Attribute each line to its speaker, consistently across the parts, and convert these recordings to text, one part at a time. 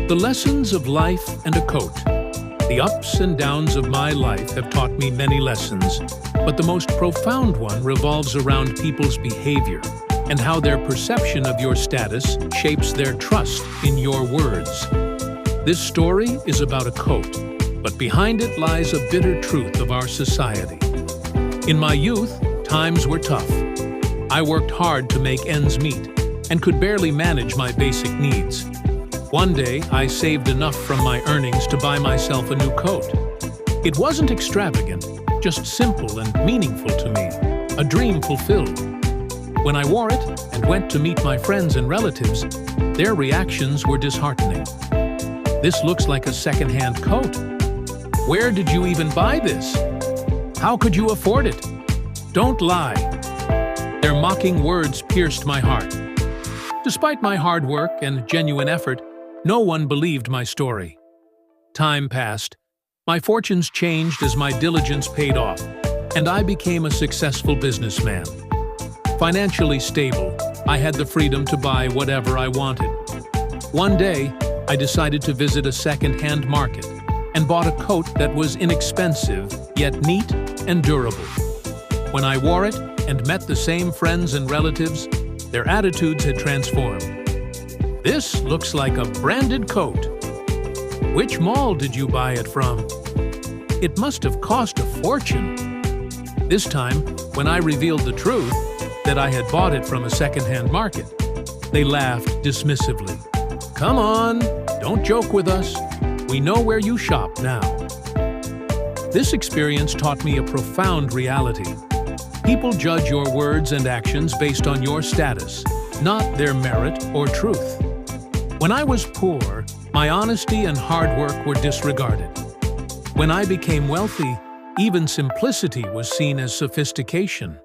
Speaker 1: The lessons of life and a coat. The ups and downs of my life have taught me many lessons, but the most profound one revolves around people's behavior and how their perception of your status shapes their trust in your words. This story is about a coat, but behind it lies a bitter truth of our society. In my youth, times were tough. I worked hard to make ends meet and could barely manage my basic needs. One day, I saved enough from my earnings to buy myself a new coat. It wasn't extravagant, just simple and meaningful to me, a dream fulfilled. When I wore it and went to meet my friends and relatives, their reactions were disheartening. "This looks like a second-hand coat. Where did you even buy this? How could you afford it? Don't lie." Their mocking words pierced my heart. Despite my hard work and genuine effort, no one believed my story. Time passed. My fortunes changed as my diligence paid off, and I became a successful businessman. Financially stable, I had the freedom to buy whatever I wanted. One day, I decided to visit a second-hand market and bought a coat that was inexpensive, yet neat and durable. When I wore it and met the same friends and relatives, their attitudes had transformed. "This looks like a branded coat. Which mall did you buy it from? It must have cost a fortune." This time, when I revealed the truth, that I had bought it from a second-hand market, they laughed dismissively. "Come on, don't joke with us. We know where you shop now." This experience taught me a profound reality. People judge your words and actions based on your status, not their merit or truth. When I was poor, my honesty and hard work were disregarded. When I became wealthy, even simplicity was seen as sophistication.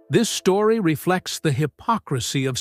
Speaker 1: This story reflects the hypocrisy of